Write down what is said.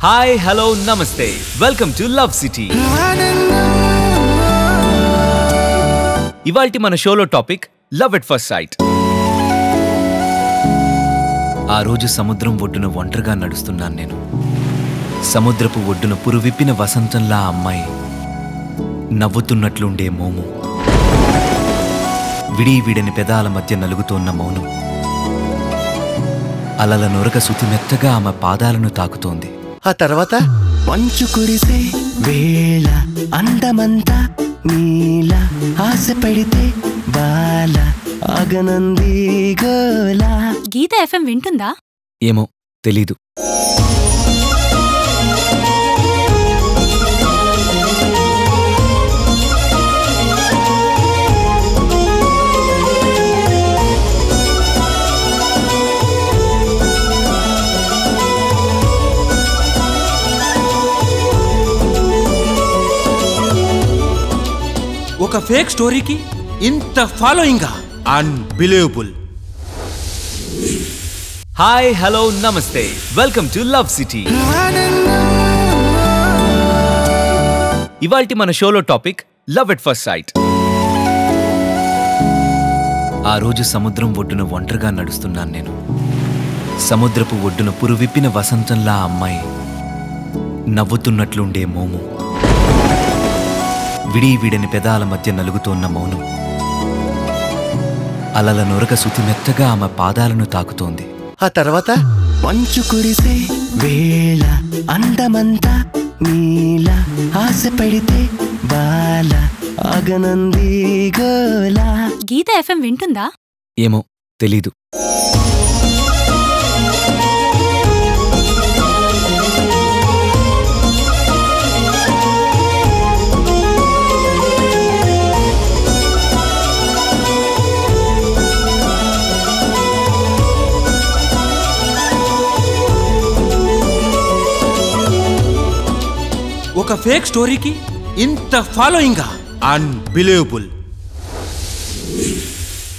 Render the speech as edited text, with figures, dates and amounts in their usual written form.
Hi hello నమస్తే welcome to love city. ఇవాల్టి మన షోలో topic love at first sight. ఆ రోజు సముద్రం ఒడ్డున ఒంటరిగా నడుస్తున్నాను నేను. సముద్రపు ఒడ్డున పురువిప్పిన వసంతంలా అమ్మాయి, నవ్వుతున్నట్లుండే మోము, విడని పెదాల మధ్య నలుగుతోన్న మౌనం, అలల నొరక సుతిమెత్తగా ఆమె పాదాలను తాకుతోంది. ఆ తర్వాత మంచు కురిసే వేళ అందమంతా నీల, ఆశ పెడితే బాల ఆగనంది గోల. గీత ఎఫ్ఎం వింటుందా? ఏమో తెలీదు. ఒక ఫేక్ స్టోరీకి ఇంత ఫాలోయింగ్, అన్బిలీవబుల్. హాయ్ హలో నమస్తే వెల్కమ్ టు లవ్ సిటీ. ఇవాల్టి మన షోలో topic love at first sight. ఆ రోజు సముద్రం ఒడ్డున ఒంటరిగా నడుస్తున్నాను నేను. సముద్రపు ఒడ్డున పురువిప్పిన వసంతంలా అమ్మాయి, నవ్వుతున్నట్లుండే మోము, విడని పెదాల మధ్య నలుగుతోన్న మౌనం, అలల నొరక సుతిమెత్తగా ఆమె పాదాలను తాకుతోంది. ఆ తర్వాత మంచు కురిసే వేళ అందమంతా నీల, ఆశ పెడితే బాల ఆగనంది గోల. గీత ఎఫ్ఎం వింటుందా? ఏమో తెలీదు. ఒక ఫేక్ స్టోరీకి ఇంత ఫాలోయింగ్, అన్బిలీవబుల్.